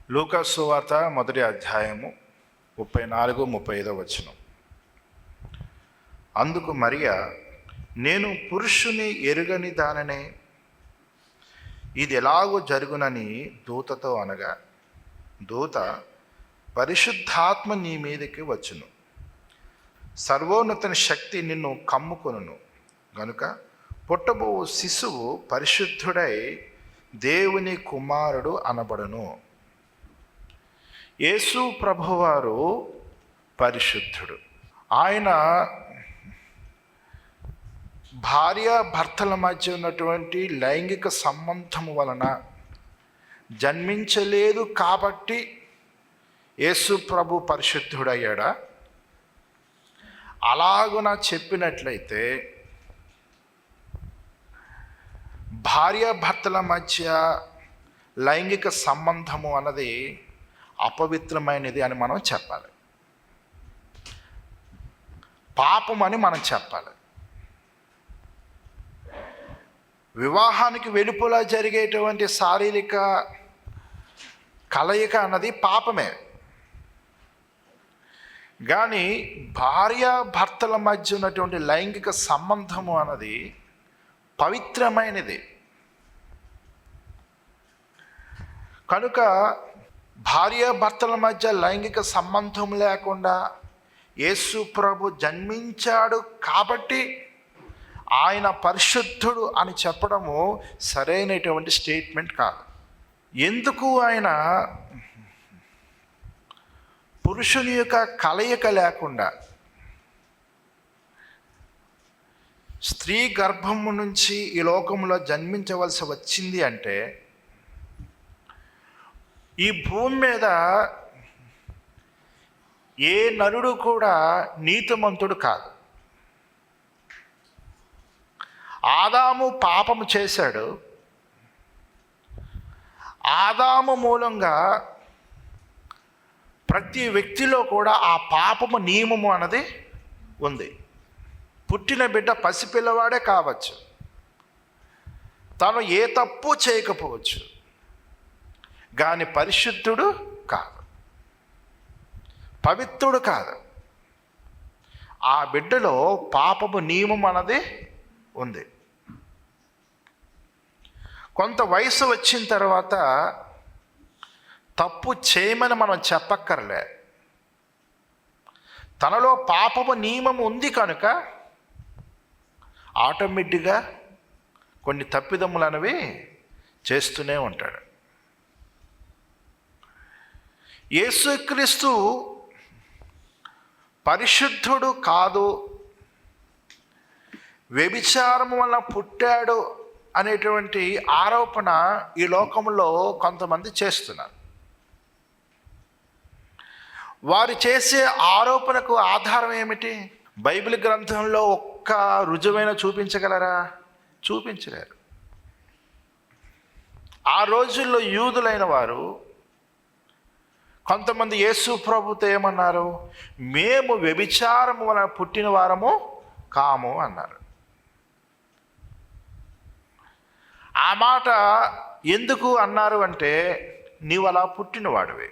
లూకా సువార్త మొదటి అధ్యాయము 34-35 వచనం. అందుకు మరియా, నేను పురుషుని ఎరుగని దాననే, ఇది ఎలాగో జరుగునని దూతతో అనగా, దూత, పరిశుద్ధాత్మ నీ మీదకి వచ్చును, సర్వోన్నతుని శక్తి నిన్ను కమ్ముకొనును గనుక పుట్టబో శిశువు పరిశుద్ధుడై దేవుని కుమారుడు అనబడును. యేసు ప్రభువారు పరిశుద్ధుడు. ఆయన భార్య భర్తల మధ్య ఉన్నటువంటి లైంగిక సంబంధం వలన జన్మించలేదు కాబట్టి యేసు ప్రభు పరిశుద్ధుడయ్యాడా? అలాగున చెప్పినట్లయితే భార్య భర్తల మధ్య లైంగిక సంబంధము అన్నది అపవిత్రమైనది అని మనం చెప్పాలి, పాపం అని మనం చెప్పాలి. వివాహానికి వెలుపల జరిగేటువంటి శారీరక కలయిక అన్నది పాపమే. కానీ భార్య భర్తల మధ్య ఉన్నటువంటి లైంగిక సంబంధము అన్నది పవిత్రమైనది. కనుక భార్య భర్తల మధ్య లైంగిక సంబంధం లేకుండా యేసు ప్రభు జన్మించాడు కాబట్టి ఆయన పరిశుద్ధుడు అని చెప్పడము సరైనటువంటి స్టేట్మెంట్ కాదు. ఎందుకు ఆయన పురుషుని యొక్క కలయిక లేకుండా స్త్రీ గర్భము నుంచి ఈ లోకంలో జన్మించవలసి వచ్చింది అంటే, ఈ భూమి మీద ఏ నరుడు కూడా నీతిమంతుడు కాదు. ఆదాము పాపము చేశాడు. ఆదాము మూలంగా ప్రతి వ్యక్తిలో కూడా ఆ పాపము నియమము అన్నది ఉంది. పుట్టిన బిడ్డ పసిపిల్లవాడే కావచ్చు, తను ఏ తప్పు చేయకపోవచ్చు, కానీ పరిశుద్ధుడు కాదు, పవిత్రుడు కాదు. ఆ బిడ్డలో పాపము నియమం అన్నది ఉంది. కొంత వయసు వచ్చిన తర్వాత తప్పు చేయమని మనం చెప్పక్కర్లే. తనలో పాపము నియమం ఉంది కనుక ఆటోమేటిక్గా కొన్ని తప్పిదములు అనేవి చేస్తూనే ఉంటాడు. యేసుక్రీస్తు పరిశుద్ధుడు కాదు, వ్యభిచారం వలన పుట్టాడు అనేటువంటి ఆరోపణ ఈ లోకంలో కొంతమంది చేస్తున్నారు. వారు చేసే ఆరోపణకు ఆధారం ఏమిటి? బైబిల్ గ్రంథంలో ఒక్క రుజువైన చూపించగలరా? చూపించలేరు. ఆ రోజుల్లో యూదులైన వారు కొంతమంది యేసు ప్రభుతో ఏమన్నారు? మేము వ్యభిచారము వలన పుట్టిన వారము కాము అన్నారు. ఆ మాట ఎందుకు అన్నారు అంటే, నీవు అలా పుట్టినవాడివి,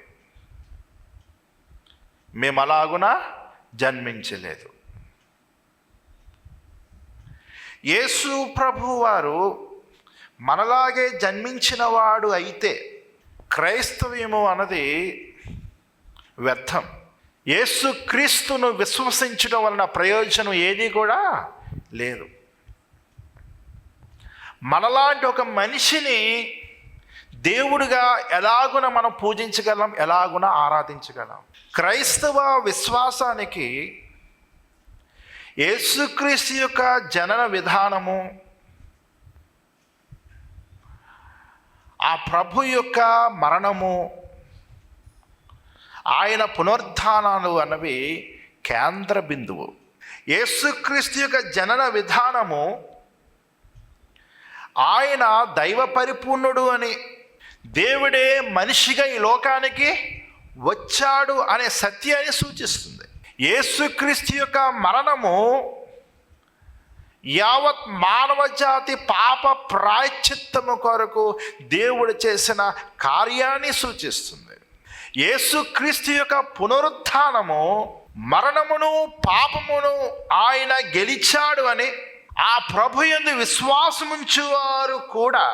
మేము అలాగున జన్మించలేదు. యేసు ప్రభు వారు మనలాగే జన్మించిన వాడు అయితే క్రైస్తవ్యము అన్నది వ్యర్థం. యేసు క్రీస్తును విశ్వసించడం వలన ప్రయోజనం ఏది కూడా లేదు. మనలాంటి ఒక మనిషిని దేవుడిగా ఎలాగున మనం పూజించగలం, ఎలాగున ఆరాధించగలం? క్రైస్తవ విశ్వాసానికి యేసుక్రీస్తు యొక్క జనన విధానము, ఆ ప్రభు యొక్క మరణము, ఆయన పునరుత్థానాలు అన్నవి కేంద్ర బిందువు. యేసుక్రీస్తు యొక్క జనన విధానము, ఆయన దైవ పరిపూర్ణుడు అని, దేవుడే మనిషిగా ఈ లోకానికి వచ్చాడు అనే సత్యాన్ని సూచిస్తుంది. యేసుక్రీస్తు యొక్క మరణము యావత్ మానవ జాతి పాప ప్రాయశ్చిత్తము కొరకు దేవుడు చేసిన కార్యాన్ని సూచిస్తుంది. యేసుక్రీస్తు యొక్క పునరుత్థానము, మరణమును పాపమును ఆయన గెలిచాడు అని ఆ ప్రభు యందు విశ్వాసముంచువారు కూడా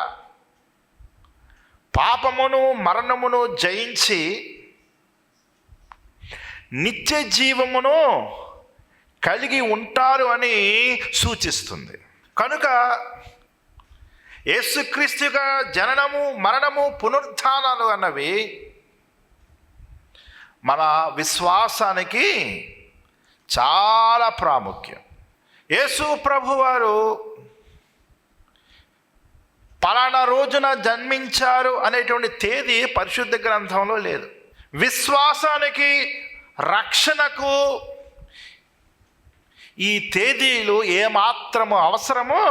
పాపమును మరణమును జయించి నిత్య జీవమును కలిగి ఉంటారు అని సూచిస్తుంది. కనుక యేసుక్రీస్తు యొక్క జననము, మరణము, పునరుత్థానాలు అన్నవి మన విశ్వాసానికి చాలా ప్రాముఖ్యం. యేసు ప్రభువారు పలానా రోజున జన్మించారు అనేటువంటి తేదీ పరిశుద్ధ గ్రంథంలో లేదు. విశ్వాసానికి, రక్షణకు ఈ తేదీలు ఏమాత్రము అవసరమో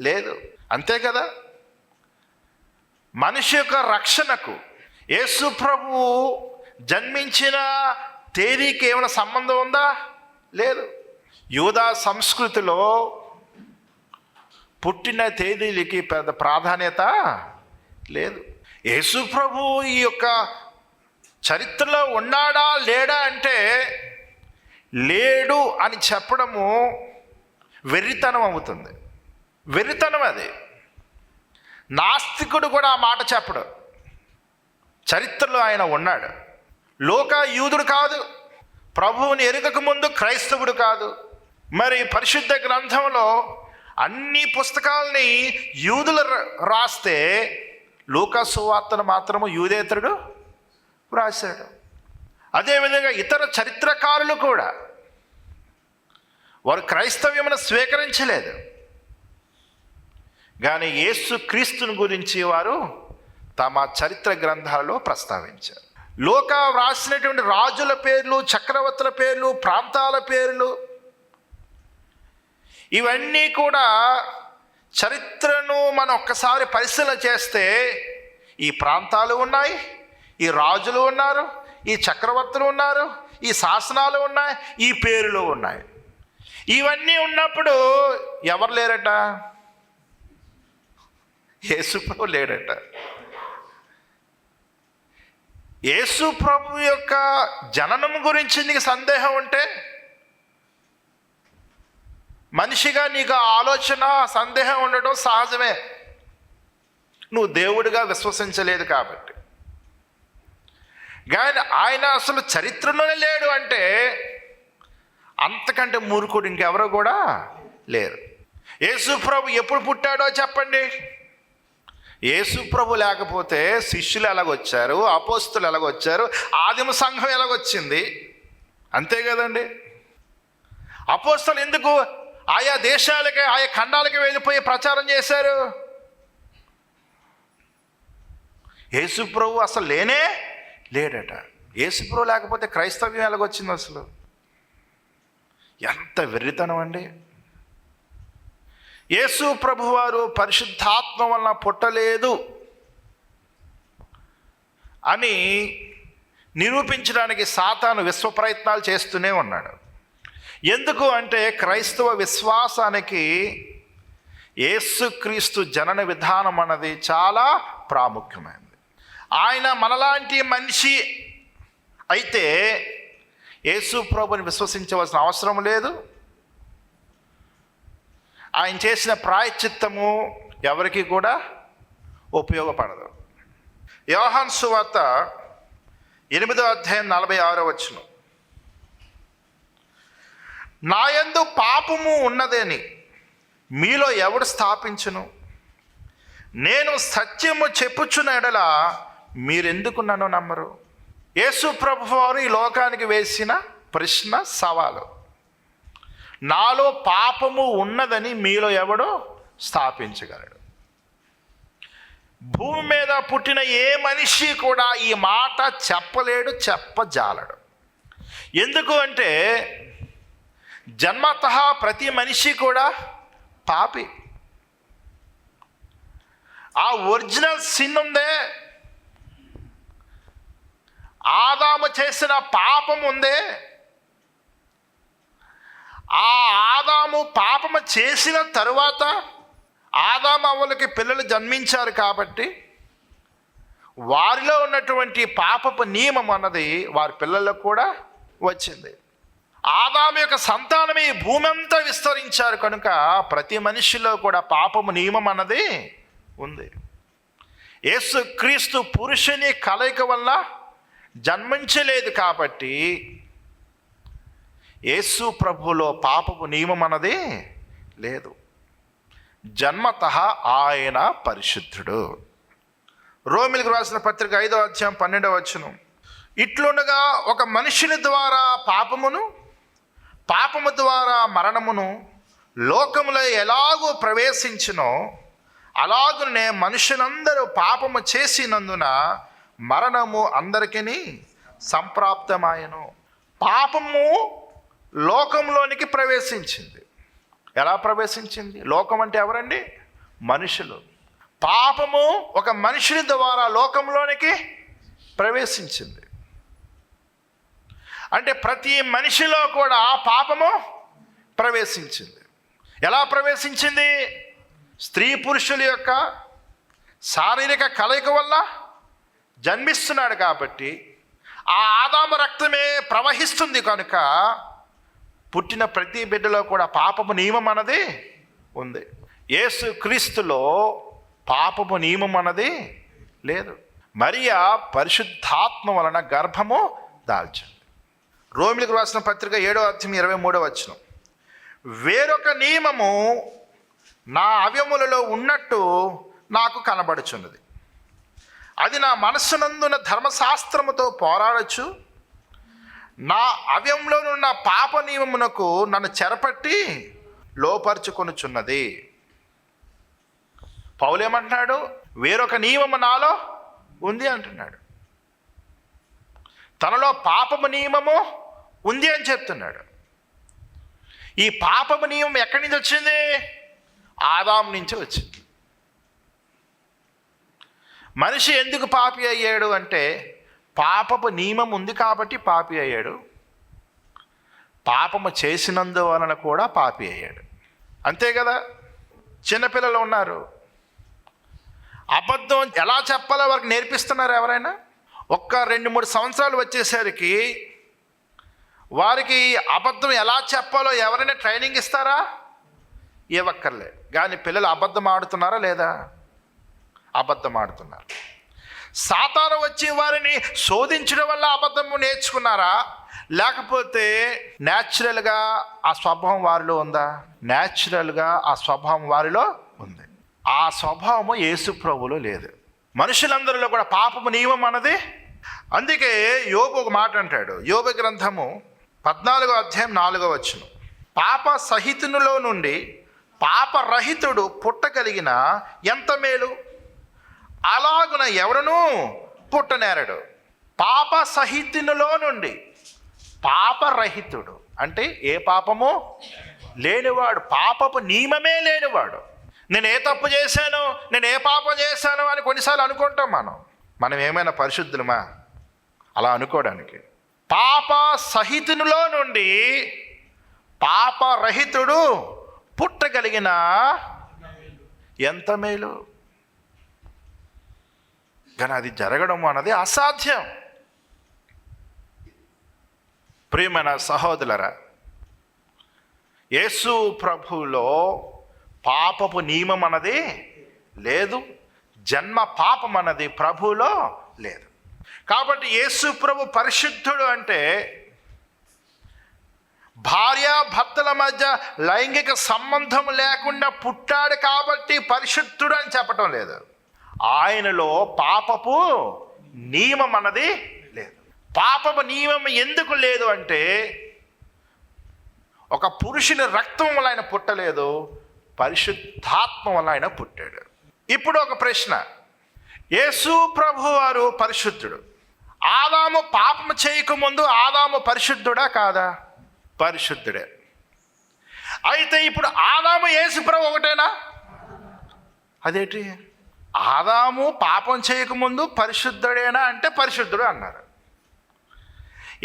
లేదు. అంతే కదా. మనిషి యొక్క రక్షణకు యేసు ప్రభువు జన్మించిన తేదీకి ఏమైనా సంబంధం ఉందా? లేదు. యూదా సంస్కృతిలో పుట్టిన తేదీలకి పెద్ద ప్రాధాన్యత లేదు. యేసు ప్రభువు ఈ యొక్క చరిత్రలో ఉన్నాడా లేడా అంటే లేడు అని చెప్పడము వెర్రితనం అవుతుంది. వెర్రితనం అది. నాస్తికుడు కూడా ఆ మాట చెప్పడు. చరిత్రలో ఆయన ఉన్నాడు. లోక యూదుడు కాదు, ప్రభువుని ఎరుగక ముందు క్రైస్తవుడు కాదు. మరి పరిశుద్ధ గ్రంథంలో అన్ని పుస్తకాలని యూదులు రాస్తే లూకా సువార్తను మాత్రము యూదేతరుడు రాశాడు. అదేవిధంగా ఇతర చరిత్రకారులు కూడా వారు క్రైస్తవ్యమును స్వీకరించలేదు, కానీ యేసు క్రీస్తుని గురించి వారు తమ చరిత్ర గ్రంథాలలో ప్రస్తావించారు. లోక వ్రాసినటువంటి రాజుల పేర్లు, చక్రవర్తుల పేర్లు, ప్రాంతాల పేర్లు ఇవన్నీ కూడా చరిత్రను మనం ఒక్కసారి పరిశీలన చేస్తే ఈ ప్రాంతాలు ఉన్నాయి, ఈ రాజులు ఉన్నారు, ఈ చక్రవర్తులు ఉన్నారు, ఈ శాసనాలు ఉన్నాయి, ఈ పేర్లు ఉన్నాయి. ఇవన్నీ ఉన్నప్పుడు ఎవరు లేరట? యేసు ప్రభు లేడట. యేసు ప్రభు యొక్క జననం గురించి నీకు సందేహం ఉంటే, మనిషిగా నీకు ఆలోచన సందేహం ఉండటం సహజమే. నువ్వు దేవుడిగా విశ్వసించలేదు కాబట్టి. కానీ ఆయన అసలు చరిత్రలోనే లేడు అంటే అంతకంటే మూర్ఖుడు ఇంకెవరో కూడా లేరు. యేసు ప్రభు ఎప్పుడు పుట్టాడో చెప్పండి. యేసు ప్రభు లేకపోతే శిష్యులు ఎలాగొచ్చారు, అపోస్తులు ఎలాగొచ్చారు, ఆదిమ సంఘం ఎలాగొచ్చింది? అంతే కదండి. అపోస్తులు ఎందుకు ఆయా దేశాలకి, ఆయా ఖండాలకి వెళ్ళిపోయి ప్రచారం చేశారు? యేసు ప్రభు అసలు లేడట. యేసు ప్రభు లేకపోతే క్రైస్తవ్యం ఎలాగొచ్చింది? అసలు ఎంత వెర్రితనం అండి. యేసు ప్రభువారు పరిశుద్ధాత్మ వలన పుట్టలేదు అని నిరూపించడానికి సాతాను విశ్వ ప్రయత్నాలు చేస్తూనే ఉన్నాడు. ఎందుకు అంటే క్రైస్తవ విశ్వాసానికి యేసుక్రీస్తు జనన విధానం అన్నది చాలా ప్రాముఖ్యమైనది. ఆయన మనలాంటి మనిషి అయితే యేసు ప్రభుని విశ్వసించవలసిన అవసరం లేదు. ఆయన చేసిన ప్రాయశ్చిత్తము ఎవరికి కూడా ఉపయోగపడదు. యోహాను సువార్త 8వ అధ్యాయం 46వ వచనం, నాయందు పాపము ఉన్నదని మీలో ఎవడు స్థాపించును? నేను సత్యము చెప్పుచున్న ఎడల మీరెందుకు నన్ను నమ్మరు? యేసు ప్రభువారు ఈ లోకానికి వేసిన ప్రశ్న, సవాలు. నాలో పాపము ఉన్నదని మీలో ఎవడో స్థాపించగలడు? భూమి మీద పుట్టిన ఏ మనిషి కూడా ఈ మాట చెప్పలేడు, చెప్పజాలడు. ఎందుకు అంటే జన్మతః ప్రతి మనిషి కూడా పాపి. ఆ ఒరిజినల్ సిన్ ఉందే, ఆదాము చేసిన పాపం ఉందే, ఆ ఆదాము పాపము చేసిన తరువాత ఆదాము అవ్వలకి పిల్లలు జన్మించారు కాబట్టి వారిలో ఉన్నటువంటి పాపపు నియమం అన్నది వారి పిల్లలకు కూడా వచ్చింది. ఆదాము యొక్క సంతానమే ఈ భూమి అంతా విస్తరించారు కనుక ప్రతి మనిషిలో కూడా పాపము నియమం అన్నది ఉంది. యేసుక్రీస్తు పురుషుని కలయిక వల్ల జన్మించలేదు కాబట్టి యేసు ప్రభువులో పాపపు నియమం అన్నది లేదు. జన్మతః ఆయన పరిశుద్ధుడు. రోమిలకు రాసిన పత్రిక 5వ అధ్యాయం 12వ వచనం, ఇట్లుండగా ఒక మనుషుని ద్వారా పాపము ద్వారా మరణమును లోకములో ఎలాగూ ప్రవేశించునో అలాగునే మనుషులందరూ పాపము చేసినందున మరణము అందరికీ సంప్రాప్తమాయను. పాపము లోకంలోనికి ప్రవేశించింది. ఎలా ప్రవేశించింది? లోకం అంటే ఎవరండి? మనుషులు. పాపము ఒక మనుషుని ద్వారా లోకంలోనికి ప్రవేశించింది. అంటే ప్రతి మనిషిలో కూడా పాపము ప్రవేశించింది. ఎలా ప్రవేశించింది? స్త్రీ పురుషుల యొక్క శారీరక కలయిక వల్ల జన్మిస్తున్నాడు కాబట్టి ఆ ఆదాము రక్తమే ప్రవహిస్తుంది కనుక పుట్టిన ప్రతి బిడ్డలో కూడా పాపపు నియమం అన్నది ఉంది. యేసుక్రీస్తులో పాపపు నియమం అన్నది లేదు. మరియా పరిశుద్ధాత్మ వలన గర్భము దాల్చింది. రోమిలకు రాసిన పత్రిక 7వ అధ్యాయం 23వ వచనం, వేరొక నియమము నా అవయములలో ఉన్నట్టు నాకు కనబడుచున్నది. అది నా మనస్సునందున ధర్మశాస్త్రముతో పోరాడచ్చు, నా అవయంలోనున్న పాప నియమమునకు నన్ను చెరపట్టి లోపరుచుకొనుచున్నది. పౌలేమంటున్నాడు? వేరొక నియమము నాలో ఉంది అంటున్నాడు. తనలో పాపము నియమము ఉంది అని చెప్తున్నాడు. ఈ పాపము నియమం ఎక్కడి నుంచి వచ్చింది? ఆదాము నుంచి వచ్చింది. మనిషి ఎందుకు పాపి అయ్యాడు అంటే పాపపు నియమం ఉంది కాబట్టి పాపి అయ్యాడు. పాపము చేసినందువలన కూడా పాపి అయ్యాడు. అంతే కదా. చిన్నపిల్లలు ఉన్నారు, అబద్ధం ఎలా చెప్పాలో వారికి నేర్పిస్తున్నారు. ఎవరైనా ఒక్క 2-3 సంవత్సరాలు వచ్చేసరికి వారికి అబద్ధం ఎలా చెప్పాలో ఎవరైనా ట్రైనింగ్ ఇస్తారా? ఇవ్వక్కర్లే. కానీ పిల్లలు అబద్ధం ఆడుతున్నారా లేదా? అబద్ధం ఆడుతున్నారు. సాతాను వచ్చి వారిని శోధించడం వల్ల అబద్ధము నేర్చుకున్నారా, లేకపోతే న్యాచురల్గా ఆ స్వభావం వారిలో ఉందా? న్యాచురల్గా ఆ స్వభావం వారిలో ఉంది. ఆ స్వభావము యేసు ప్రభువులో లేదు. మనుషులందరిలో కూడా పాపము నియమం అన్నది. అందుకే యోబు ఒక మాట అంటాడు. యోబు గ్రంథము 14వ అధ్యాయం 4వ వచనం, పాప సహితునిలో నుండి పాపరహితుడు పుట్టగలిగిన ఎంత మేలు, అలాగున ఎవరునూ పుట్టనేరడు. పాప సహితునిలో నుండి పాపరహితుడు అంటే ఏ పాపము లేనివాడు, పాపపు నియమమే లేనివాడు. నేను ఏ తప్పు చేశాను, నేను ఏ పాపం చేశాను అని కొన్నిసార్లు అనుకుంటాం. మనం ఏమైనా పరిశుద్ధులమా అలా అనుకోవడానికి? పాప సహితునిలో నుండి పాపరహితుడు పుట్టగలిగిన ఎంత మేలు. కానీ అది జరగడం అన్నది అసాధ్యం. ప్రియమైన సహోదరులారా, యేసు ప్రభువులో పాపపు నియమం అన్నది లేదు. జన్మ పాపం అన్నది ప్రభువులో లేదు. కాబట్టి యేసు ప్రభు పరిశుద్ధుడు అంటే భార్యాభర్తల మధ్య లైంగిక సంబంధం లేకుండా పుట్టాడు కాబట్టి పరిశుద్ధుడు అని చెప్పటం లేదు. ఆయనలో పాపపు నియమం అన్నది లేదు. పాపపు నియమం ఎందుకు లేదు అంటే ఒక పురుషుని రక్తం వల్ల ఆయన పుట్టలేదు, పరిశుద్ధాత్మ వల్ల ఆయన పుట్టాడు. ఇప్పుడు ఒక ప్రశ్న, యేసు ప్రభు వారు పరిశుద్ధుడు. ఆదాము పాపము చేయకముందు ఆదాము పరిశుద్ధుడా కాదా? పరిశుద్ధుడే. అయితే ఇప్పుడు ఆదాము యేసు ప్రభు ఒకటేనా? అదేంటి? ఆదాము పాపం చేయకముందు పరిశుద్ధుడేనా అంటే పరిశుద్ధుడు అన్నారు.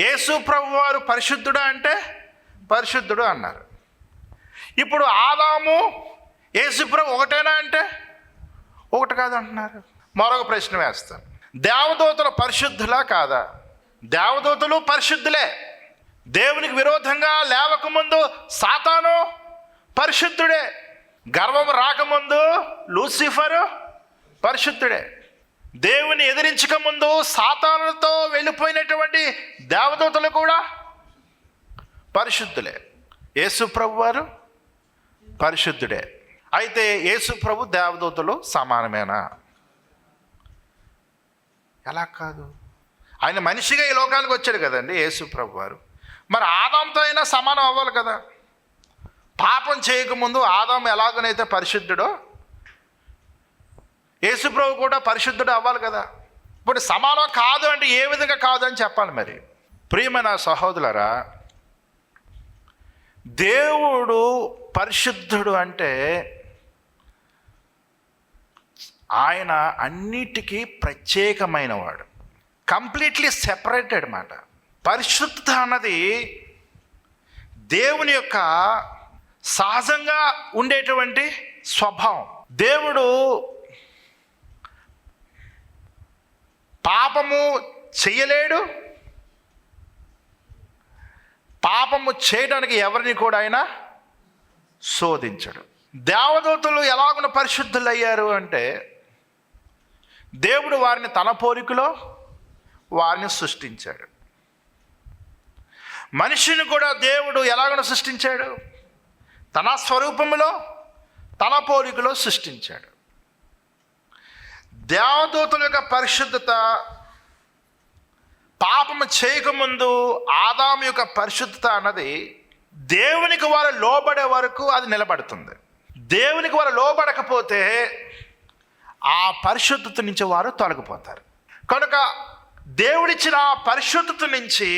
యేసు ప్రభు వారు పరిశుద్ధుడా అంటే పరిశుద్ధుడు అన్నారు. ఇప్పుడు ఆదాము యేసు ప్రభు ఒకటేనా అంటే ఒకటి కాదు అంటున్నారు. మరొక ప్రశ్న వేస్తాను. దేవదూతలు పరిశుద్ధులా కాదా? దేవదూతలు పరిశుద్ధులే. దేవునికి విరోధంగా లేవకముందు సాతాను పరిశుద్ధుడే. గర్వం రాకముందు లూసిఫరు పరిశుద్ధుడే. దేవుని ఎదిరించక ముందు సాతానులతో వెళ్ళిపోయినటువంటి దేవదూతలు కూడా పరిశుద్ధులే. యేసు ప్రభు వారు పరిశుద్ధుడే. అయితే యేసు ప్రభు దేవదూతలు సమానమేనా? ఎలా కాదు? ఆయన మనిషిగా ఈ లోకానికి వచ్చాడు కదండి యేసు ప్రభు వారు. మరి ఆదాంతో అయినా సమానం అవ్వాలి కదా. పాపం చేయకముందు ఆదాం ఎలాగనైతే పరిశుద్ధుడో యేసు ప్రభు కూడా పరిశుద్ధుడు అవ్వాలి కదా. ఇప్పుడు సమానం కాదు అంటే ఏ విధంగా కాదు అని చెప్పాలి. మరి ప్రియమైన సహోదరులారా, దేవుడు పరిశుద్ధుడు అంటే ఆయన అన్నిటికీ ప్రత్యేకమైన వాడు, కంప్లీట్లీ సెపరేటెడ్ మాట. పరిశుద్ధత అన్నది దేవుని యొక్క సహజంగా ఉండేటువంటి స్వభావం. దేవుడు పాపము చేయలేడు, పాపము చేయడానికి ఎవరిని కూడా ఆయన శోధించడు. దేవదూతలు ఎలాగున పరిశుద్ధులు అయ్యారు అంటే దేవుడు వారిని తన పోలికలో వారిని సృష్టించాడు. మనిషిని కూడా దేవుడు ఎలాగన సృష్టించాడు? తన స్వరూపములో తన పోలికలో సృష్టించాడు. దేవదూతల యొక్క పరిశుద్ధత పాపము చేయకముందు ఆదాము యొక్క పరిశుద్ధత అన్నది దేవునికి వారు లోబడే వరకు అది నిలబడుతుంది. దేవునికి వారు లోబడకపోతే ఆ పరిశుద్ధత నుంచి వారు తొలగిపోతారు. కనుక దేవుడిచ్చిన ఆ పరిశుద్ధత నుంచి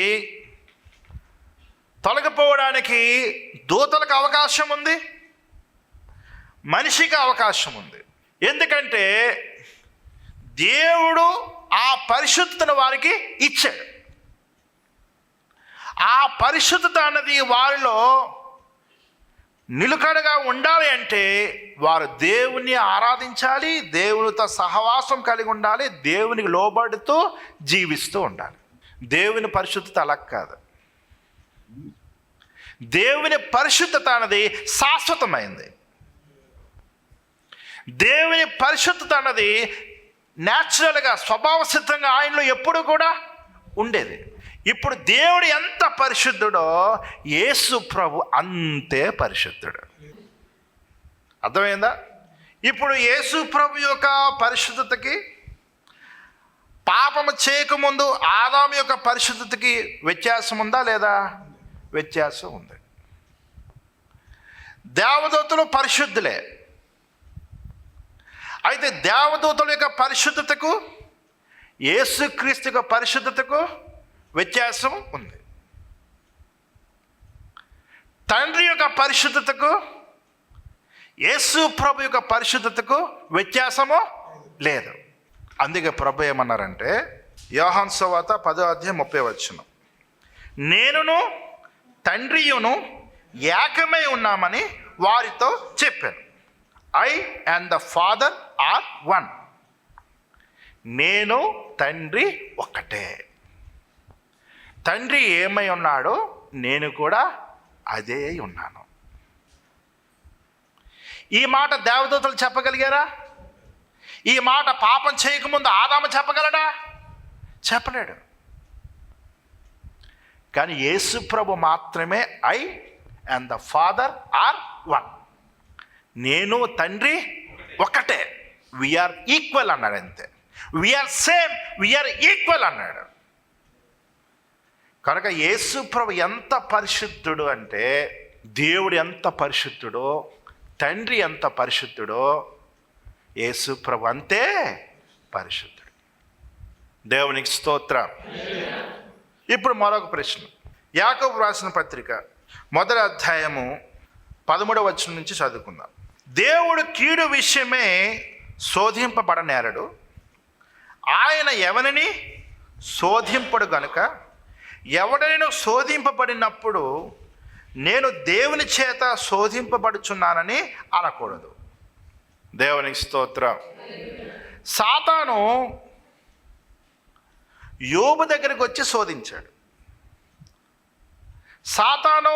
తొలగిపోవడానికి దూతలకు అవకాశం ఉంది, మనిషికి అవకాశం ఉంది. ఎందుకంటే దేవుడు ఆ పరిశుద్ధతను వారికి ఇచ్చాడు. ఆ పరిశుద్ధత అన్నది వారిలో నిలుకడగా ఉండాలి అంటే వారు దేవుని ఆరాధించాలి, దేవునితో సహవాసం కలిగి ఉండాలి, దేవునికి లోబడుతూ జీవిస్తూ ఉండాలి. దేవుని పరిశుద్ధత అలా కాదు. దేవుని పరిశుద్ధత అన్నది శాశ్వతమైంది. దేవుని పరిశుద్ధత అన్నది న్యాచురల్గా స్వభావ సిద్ధంగా ఆయనలో ఎప్పుడు కూడా ఉండేది. ఇప్పుడు దేవుడు ఎంత పరిశుద్ధుడో యేసు ప్రభు అంతే పరిశుద్ధుడు. అర్థమైందా? ఇప్పుడు యేసు ప్రభు యొక్క పరిశుద్ధతకి పాపము చేయకముందు ఆదాము యొక్క పరిశుద్ధతకి వ్యత్యాసం ఉందా లేదా? వ్యత్యాసం ఉంది. దేవదూతలు పరిశుద్ధులే. అయితే దేవదూతల యొక్క పరిశుద్ధతకు యేసుక్రీస్తు యొక్క పరిశుద్ధతకు వ్యత్యాసం ఉంది. తండ్రి యొక్క పరిశుద్ధతకు యేసు ప్రభు యొక్క పరిశుద్ధతకు వ్యత్యాసము లేదు. అందుకే ప్రభు ఏమన్నారంటే యోహాను సువార్త 10:30 నేనును తండ్రియును ఏకమై ఉన్నామని వారితో చెప్పాను. I and the father are one. నేను తండ్రి ఒకటే. తండ్రి ఏమై ఉన్నాడో నేను కూడా అదే ఉన్నాను. ఈ మాట దేవదూతలు చెప్పగలిగారా? ఈ మాట పాపం చేయకముందు ఆదాము చెప్పగలడా? చెప్పలేడు. కానీ యేసు ప్రభు మాత్రమే I and the father are one. నేను తండ్రి ఒకటే, వీఆర్ ఈక్వల్ అన్నాడు. అంతే, వీఆర్ సేమ్, వీఆర్ ఈక్వల్ అన్నాడు. కనుక యేసు ప్రభు ఎంత పరిశుద్ధుడు అంటే దేవుడు ఎంత పరిశుద్ధుడో, తండ్రి ఎంత పరిశుద్ధుడో యేసు ప్రభు అంతే పరిశుద్ధుడు. దేవునికి స్తోత్రం. ఇప్పుడు మరొక ప్రశ్న. యాకోబు రాసిన పత్రిక 1:13 నుంచి చదువుకుందాం. దేవుడు కీడు విషయమే శోధింపబడనేరడు, ఆయన ఎవరిని శోధింపడు గనుక ఎవడైనా శోధింపబడినప్పుడు నేను దేవుని చేత శోధింపబడుచున్నానని అనకూడదు. దేవునికి స్తోత్రం. సాతాను యోబు దగ్గరికి వచ్చి శోధించాడు. సాతాను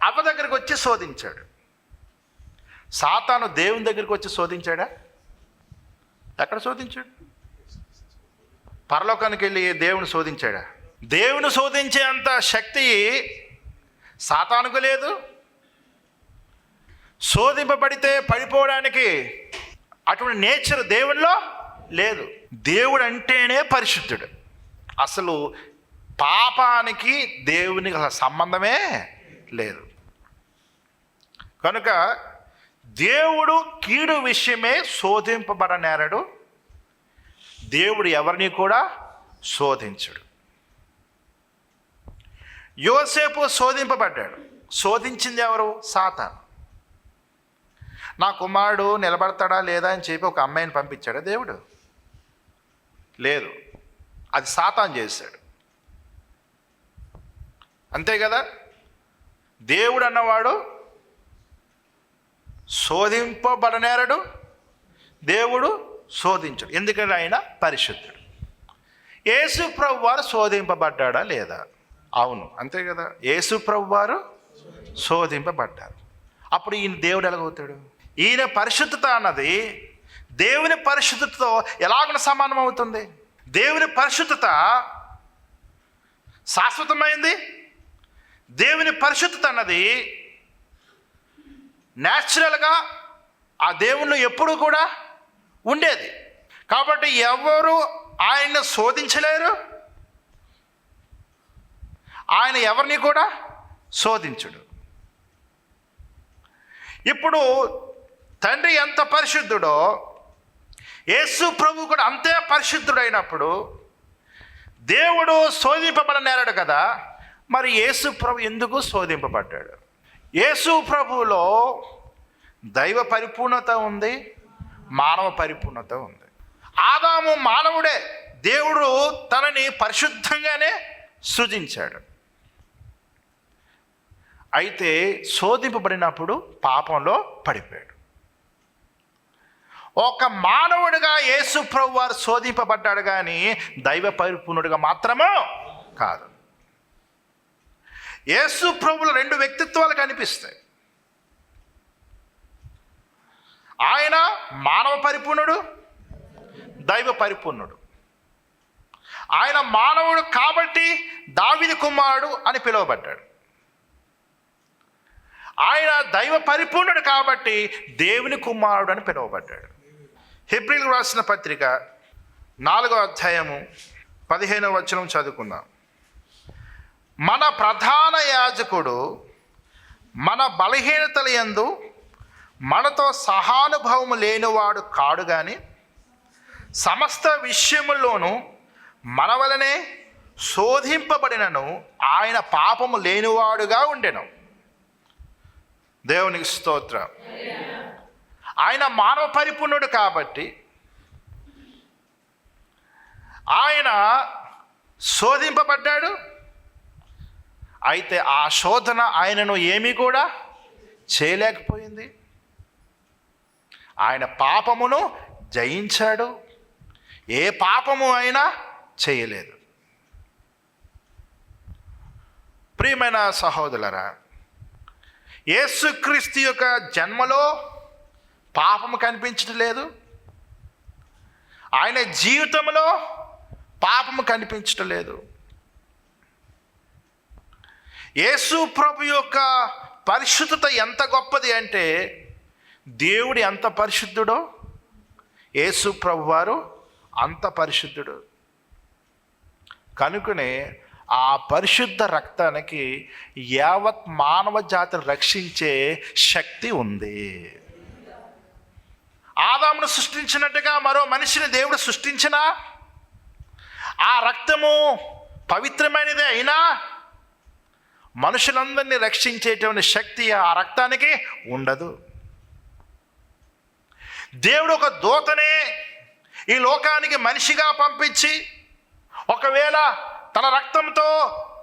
అవ్వ దగ్గరికి వచ్చి శోధించాడు. సాతాను దేవుని దగ్గరికి వచ్చి శోధించాడా? ఎక్కడ శోధించాడు? పరలోకానికి వెళ్ళి దేవుని శోధించాడా? దేవుని శోధించే అంత శక్తి సాతానుకు లేదు. శోధింపబడితే పడిపోవడానికి అటువంటి నేచర్ దేవునిలో లేదు. దేవుడు అంటేనే పరిశుద్ధుడు. అసలు పాపానికి దేవునికి అసలు సంబంధమే లేదు. కనుక దేవుడు కీడు విషయమే శోధింపబడనేరడు. దేవుడు ఎవరిని కూడా శోధించడు. యోసేపు శోధింపబడ్డాడు. శోధించింది ఎవరు? సాతాను. నా కుమారుడు నిలబడతాడా లేదా అని చెప్పి ఒక అమ్మాయిని పంపించాడా దేవుడు? లేదు, అది సాతాను చేశాడు. అంతే కదా. దేవుడు అన్నవాడు శోధింపబడనేరడు, దేవుడు శోధించడు. ఎందుకంటే ఆయన పరిశుద్ధుడు. యేసు ప్రభు వారు శోధింపబడ్డా లేదా? అవును, అంతే కదా. యేసు ప్రభు వారు శోధింపబడ్డారు. అప్పుడు ఈయన దేవుడు ఎలాగవుతాడు? ఈయన పరిశుద్ధత అన్నది దేవుని పరిశుద్ధతతో ఎలాగ సమానం అవుతుంది? దేవుని పరిశుద్ధత శాశ్వతమైంది. దేవుని పరిశుద్ధత అన్నది న్యాచురల్గా ఆ దేవుళ్ళు ఎప్పుడు కూడా ఉండేది. కాబట్టి ఎవరు ఆయన్ని శోధించలేరు, ఆయన ఎవరిని కూడా శోధించడు. ఇప్పుడు తండ్రి ఎంత పరిశుద్ధుడో యేసు ప్రభు కూడా అంతే పరిశుద్ధుడైనప్పుడు దేవుడు శోధింపబడనేరాడు కదా. మరి యేసు ప్రభు ఎందుకు శోధింపబడ్డాడు? యేసు ప్రభువులో దైవ పరిపూర్ణత ఉంది, మానవ పరిపూర్ణత ఉంది. ఆదాము మానవుడే, దేవుడు తనని పరిశుద్ధంగానే సృజించాడు. అయితే శోధింపబడినప్పుడు పాపంలో పడిపోయాడు. ఒక మానవుడిగా యేసు ప్రభు వారు శోధింపబడ్డాడు, కానీ దైవ పరిపూర్ణుడిగా మాత్రమే కాదు. యేసు ప్రభువులో రెండు వ్యక్తిత్వాలు కనిపిస్తాయి. ఆయన మానవ పరిపూర్ణుడు, దైవ పరిపూర్ణుడు. ఆయన మానవుడు కాబట్టి దావీదు కుమారుడు అని పిలువబడ్డాడు. ఆయన దైవ పరిపూర్ణుడు కాబట్టి దేవుని కుమారుడు అని పిలువబడ్డాడు. హెబ్రీయులకు రాసిన పత్రిక 4వ అధ్యాయము 15వ వచనం చదువుకుందాం. మన ప్రధాన యాజకుడు మన బలహీనతల యందు మనతో సహానుభవము లేనివాడు కాడు, కానీ సమస్త విషయముల్లోనూ మన వలనే శోధింపబడినను ఆయన పాపము లేనివాడుగా ఉండెను. దేవునికి స్తోత్రం. ఆయన మానవ పరిపూర్ణుడు కాబట్టి ఆయన శోధింపబడ్డాడు. అయితే ఆ శోధన ఆయనను ఏమీ కూడా చేయలేకపోయింది. ఆయన పాపమును జయించాడు. ఏ పాపము అయినా చేయలేదు. ప్రియమైన సహోదరులారా, యేసుక్రీస్తు యొక్క జన్మలో పాపము కనిపించడం లేదు. ఆయన జీవితంలో పాపము కనిపించడం లేదు. యేసు ప్రభు యొక్క పరిశుద్ధత ఎంత గొప్పది అంటే, దేవుడు ఎంత పరిశుద్ధుడో యేసు ప్రభు వారు అంత పరిశుద్ధుడు. కనుకనే ఆ పరిశుద్ధ రక్తానికి యావత్ మానవ జాతిని రక్షించే శక్తి ఉంది. ఆదామును సృష్టించినట్టుగా మరో మనిషిని దేవుడు సృష్టించినా ఆ రక్తము పవిత్రమైనదే అయినా మనుషులందరినీ రక్షించేటువంటి శక్తి ఆ రక్తానికి ఉండదు. దేవుడు ఒక దూతనే ఈ లోకానికి మనిషిగా పంపించి ఒకవేళ తన రక్తంతో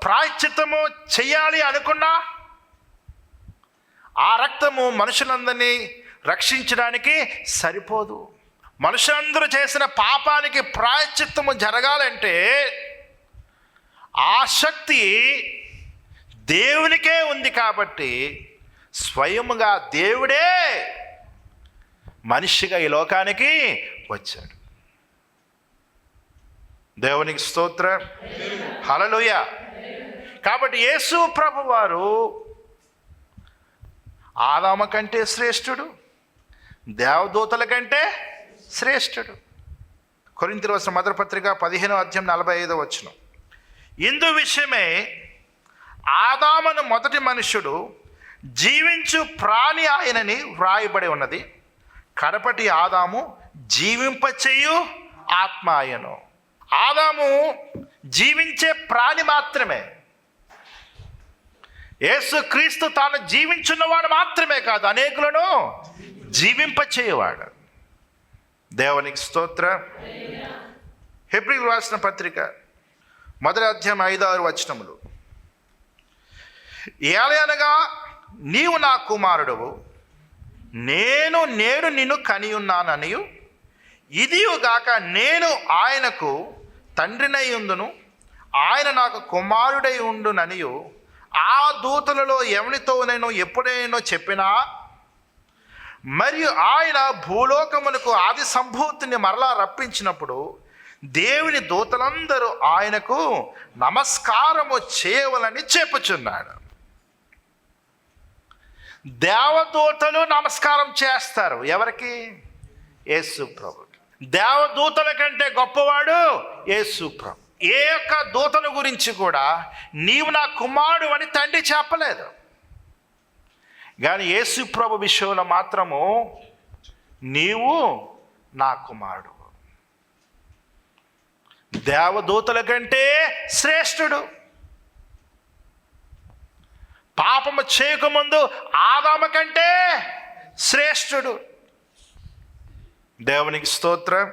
ప్రాయశ్చిత్తము చెయ్యాలి అనుకున్నా ఆ రక్తము మనుషులందరినీ రక్షించడానికి సరిపోదు. మనుషులందరూ చేసిన పాపానికి ప్రాయశ్చిత్తము జరగాలంటే ఆ శక్తి దేవునికే ఉంది కాబట్టి స్వయముగా దేవుడే మనిషిగా ఈ లోకానికి వచ్చాడు. దేవునికి స్తోత్రం, హల్లెలూయా. కాబట్టి యేసు ప్రభువారు ఆదాము కంటే శ్రేష్ఠుడు, దేవదూతల కంటే శ్రేష్ఠుడు. కొరింథీయులకు రాసిన మొదటి పత్రిక 15:45. ఇందు విషయమే ఆదామును మొదటి మనుష్యుడు, జీవించు ప్రాణి ఆయనని వ్రాయబడి ఉన్నది. కడపటి ఆదాము జీవింపచేయు ఆత్మ ఆయను. ఆదాము జీవించే ప్రాణి మాత్రమే. యేసుక్రీస్తు తాను జీవించున్నవాడు మాత్రమే కాదు, అనేకులను జీవింపచేయవాడు. దేవునికి స్తోత్రం. హెబ్రీయులకు రాసిన పత్రిక 1:5-6. ఏలయనగా నీవు నా కుమారుడవు, నేను నేడు నిన్ను కనియున్నాననియు, ఇదియుగాక నేను ఆయనకు తండ్రినై ఉందును, ఆయన నాకు కుమారుడై ఉండుననియు ఆ దూతలలో ఎవనితో నేను ఎప్పుడైనా చెప్పినా, మరియు ఆయన భూలోకమునకు ఆది సంభూతిని మరలా రప్పించినప్పుడు దేవుని దూతలందరూ ఆయనకు నమస్కారము చేయవలని చెప్పుచున్నాడు. దేవదూతలు నమస్కారం చేస్తారు. ఎవరికి? యేసు ప్రభుకి. దేవదూతల కంటే గొప్పవాడు యేసు ప్రభు. ఏ యొక్క దూతల గురించి కూడా నీవు నా కుమారుడు అని తండ్రి చెప్పలేదు. కానీ యేసు ప్రభు విషయంలో మాత్రము నీవు నా కుమారుడు. దేవదూతల కంటే శ్రేష్ఠుడు. పాపము చేయకముందు ఆదాము కంటే శ్రేష్ఠుడు. దేవునికి స్తోత్రం,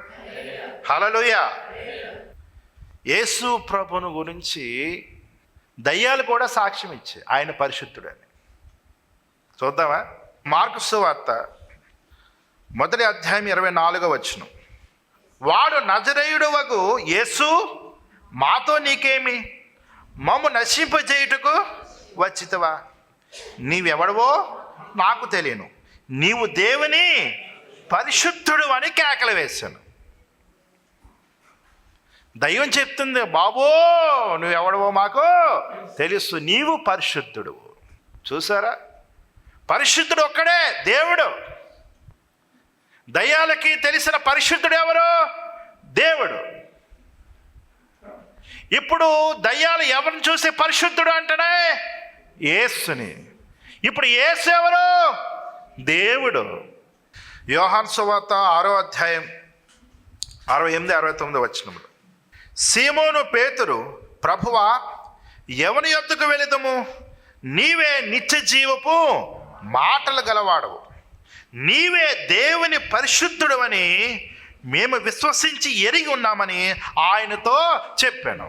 హల్లెలూయా. యేసు ప్రభును గురించి దయ్యాలు కూడా సాక్ష్యం ఇచ్చాయి ఆయన పరిశుద్ధుడని. చూద్దామా? మార్కు సువార్త 1:24. వాడు నజరేయుడవగు యేసు, మాతో నీకేమి? మమ్ము నశింపజేయుటకు వచ్చితవా? నీవెవడవో నాకు తెలియను, నీవు దేవుని పరిశుద్ధుడు అని కేకలు వేశాను. దైవం చెప్తుంది, బాబో నువ్వెవడవో మాకు తెలుసు, నీవు పరిశుద్ధుడు. చూసారా? పరిశుద్ధుడు ఒక్కడే దేవుడు. దయ్యాలకి తెలిసిన పరిశుద్ధుడు ఎవరు? దేవుడు. ఇప్పుడు దయ్యాలు ఎవరిని చూసి పరిశుద్ధుడు అంటనే? యేసుని. ఇప్పుడు యేసు ఎవరు? దేవుడు. యోహాను సువార్త 6:68-69. సీమోను పేతురు, ప్రభువా ఎవని యొద్దకు వెళుదుము? నీవే నిత్య జీవపు మాటలు గలవాడవు, నీవే దేవుని పరిశుద్ధుడు అని మేము విశ్వసించి ఎరిగి ఉన్నామని ఆయనతో చెప్పాను.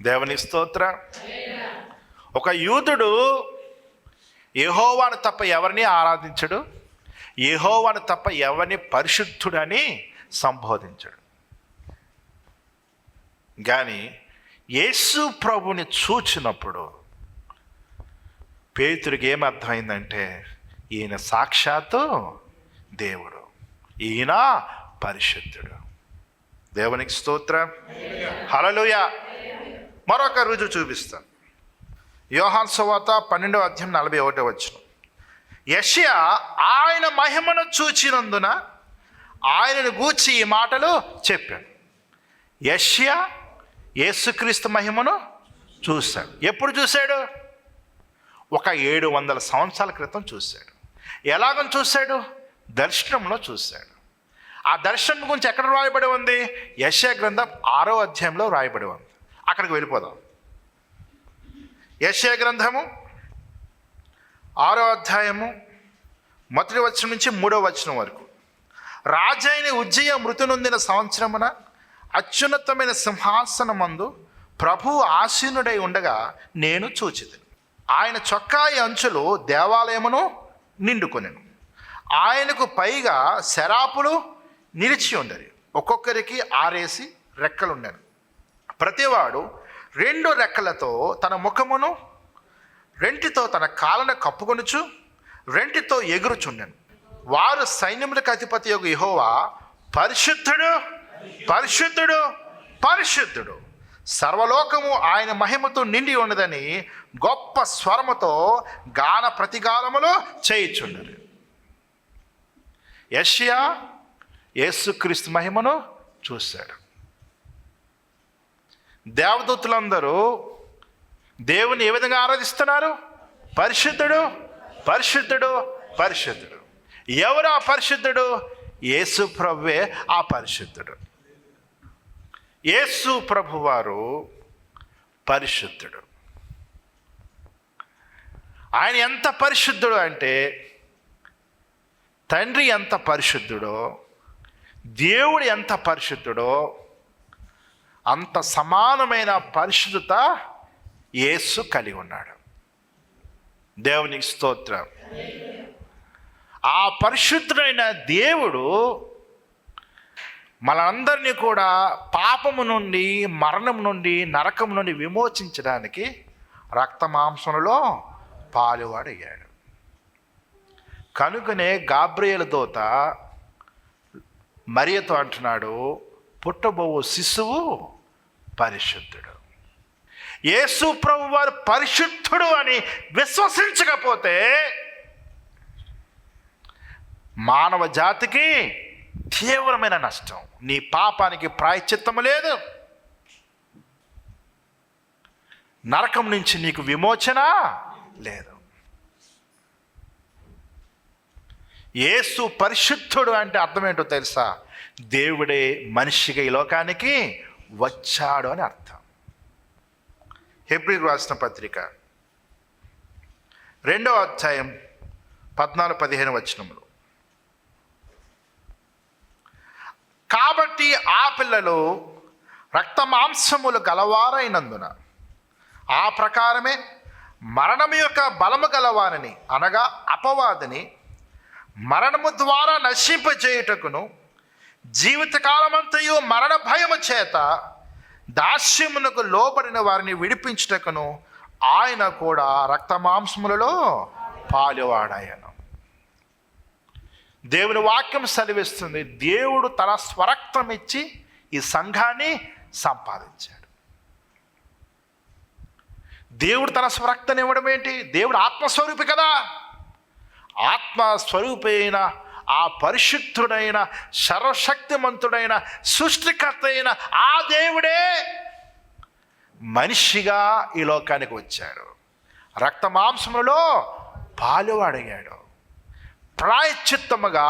దేవుని స్తోత్రం. ఒక యూదుడు యెహోవాను తప్ప ఎవరిని ఆరాధించడు, యెహోవాను తప్ప ఎవరిని పరిశుద్ధుడని సంబోధించడు. కానీ యేసు ప్రభుని చూచినప్పుడు పేతురికి ఏమర్థమైందంటే, ఈయన సాక్షాత్తు దేవుడు, ఈయన పరిశుద్ధుడు. దేవునికి స్తోత్రం, హల్లెలూయా. మరొక రుజువు చూపిస్తాను. యోహాను సువార్త 12:41. యెషయా ఆయన మహిమను చూచినందున ఆయనను గూర్చి ఈ మాటలు చెప్పాడు. యెషయా యేసుక్రీస్తు మహిమను చూశాడు. ఎప్పుడు చూశాడు? ఒక 700 సంవత్సరాల క్రితం చూశాడు. ఎలాగని చూశాడు? దర్శనంలో చూశాడు. ఆ దర్శనం గురించి ఎక్కడ రాయబడి ఉంది? యెషయా గ్రంథం 6వ అధ్యాయంలో రాయబడి ఉంది. అక్కడికి వెళ్ళిపోదాం. యెషయా గ్రంథము 6వ అధ్యాయము 1వ వచనం నుంచి 3వ వచనం వరకు. రాజైన ఉజ్జయ మృతి నొందిన సంవత్సరమున అత్యున్నతమైన సింహాసనమందు ప్రభువు ఆసీనుడై ఉండగా నేను చూచితిని. ఆయన చొక్కాయి అంచులు దేవాలయమును నిండుకొనెను. ఆయనకు పైగా శరాపులు నిలిచి ఉండరు, ఒక్కొక్కరికి 6 రెక్కలుండెను. ప్రతివాడు రెండు రెక్కలతో తన ముఖమును, రెంటితో తన కాళ్ళను కప్పుకొనుచు, రెంటితో ఎగురుచుండెను. వారు సైన్యములకు అధిపతి యొక్క యెహోవా పరిశుద్ధుడు, పరిశుద్ధుడు, పరిశుద్ధుడు, సర్వలోకము ఆయన మహిమతో నిండి ఉన్నదని గొప్ప స్వరముతో గాన ప్రతిగానములు చేయుచుండెను. యెషయా యేసుక్రీస్తు మహిమను చూశాడు. దేవదూతలందరూ దేవుని ఏ విధంగా ఆరాధిస్తున్నారు? పరిశుద్ధుడు, పరిశుద్ధుడు, పరిశుద్ధుడు. ఎవరు ఆ పరిశుద్ధుడు? యేసు ప్రభువే ఆ పరిశుద్ధుడు. యేసు ప్రభువారు పరిశుద్ధుడు. ఆయన ఎంత పరిశుద్ధుడు అంటే, తండ్రి ఎంత పరిశుద్ధుడో, దేవుడు ఎంత పరిశుద్ధుడో అంత సమానమైన పరిశుద్ధత యేసు కలిగి ఉన్నాడు. దేవునికి స్తోత్రం. ఆ పరిశుద్ధుడైన దేవుడు మనందరినీ కూడా పాపము నుండి, మరణం నుండి, నరకం నుండి విమోచించడానికి రక్తమాంసములో పాలువాడయ్యాడు. కనుకనే గాబ్రియేలు దూత మరియతో అంటున్నాడు, పుట్టబోవు శిశువు పరిశుద్ధుడు. యేసు ప్రభు వారు పరిశుద్ధుడు అని విశ్వసించకపోతే మానవ జాతికి తీవ్రమైన నష్టం. నీ పాపానికి ప్రాయశ్చిత్తము లేదు, నరకం నుంచి నీకు విమోచన లేదు. యేసు పరిశుద్ధుడు అంటే అర్థం ఏంటో తెలుసా? దేవుడే మనిషిగా ఈ లోకానికి వచ్చాడు అని అర్థం. హెబ్రీయులకు రాసిన పత్రిక 2వ అధ్యాయం 14-15 వచనములు. కాబట్టి ఆ పిల్లలు రక్త మాంసములు గలవారైనందున ఆ ప్రకారమే మరణము యొక్క బలము గలవారిని, అనగా అపవాదిని, మరణము ద్వారా నశింపజేయుటకును, జీవితకాలమంతయు మరణ భయము చేత దాస్యమునకు లోబడిన వారిని విడిపించుటకును ఆయన కూడా రక్తమాంసములలో పాలువాడాయను. దేవుని వాక్యం సెలవిస్తుంది, దేవుడు తన స్వరక్తం ఇచ్చి ఈ సంఘాన్ని సంపాదించాడు. దేవుడు తన స్వరక్తాన్ని ఇవ్వడం ఏంటి? దేవుడు ఆత్మస్వరూపి కదా. ఆత్మస్వరూపి అయిన ఆ పరిశుద్ధుడైన సర్వశక్తిమంతుడైన సృష్టికర్త అయిన ఆ దేవుడే మనిషిగా ఈ లోకానికి వచ్చాడు. రక్తమాంసములలో పాలువాడయ్యాడు. ప్రాయశ్చిత్తముగా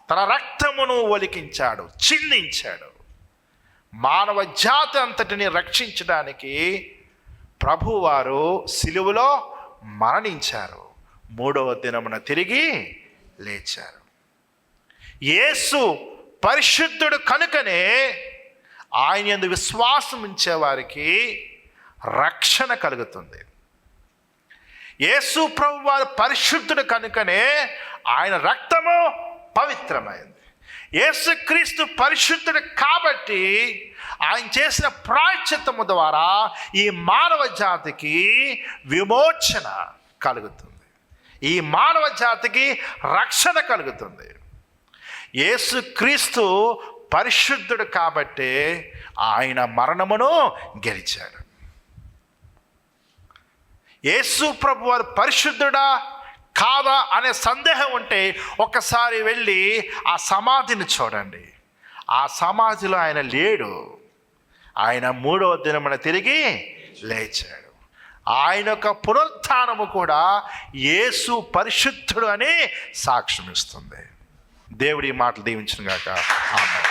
తన రక్తమును ఒలికించాడు, చిందించాడు. మానవ జాతి అంతటిని రక్షించడానికి ప్రభువారు సిలువలో మరణించారు. 3వ దినమున తిరిగి లేచారు. యేసు పరిశుద్ధుడు కనుకనే ఆయన యందు విశ్వాసం ఉంచేవారికి రక్షణ కలుగుతుంది. యేసు ప్రభు వారు పరిశుద్ధుడు కనుకనే ఆయన రక్తము పవిత్రమైంది. యేసుక్రీస్తు పరిశుద్ధుడు కాబట్టి ఆయన చేసిన ప్రాయశ్చిత్తము ద్వారా ఈ మానవ జాతికి విమోచన కలుగుతుంది, ఈ మానవ జాతికి రక్షణ కలుగుతుంది. యేసుక్రీస్తు పరిశుద్ధుడు కాబట్టి ఆయన మరణమును గెలిచాడు. యేసు ప్రభు వారు పరిశుద్ధుడా కాదా అనే సందేహం ఉంటే ఒక్కసారి వెళ్ళి ఆ సమాధిని చూడండి. ఆ సమాధిలో ఆయన లేడు. ఆయన 3వ దినమున తిరిగి లేచాడు. ఆయన యొక్క పునరుత్థానము కూడా యేసు పరిశుద్ధుడు అని సాక్ష్యం ఇస్తుంది. దేవుడి మాటలు దీవించును గాక. ఆమేన్.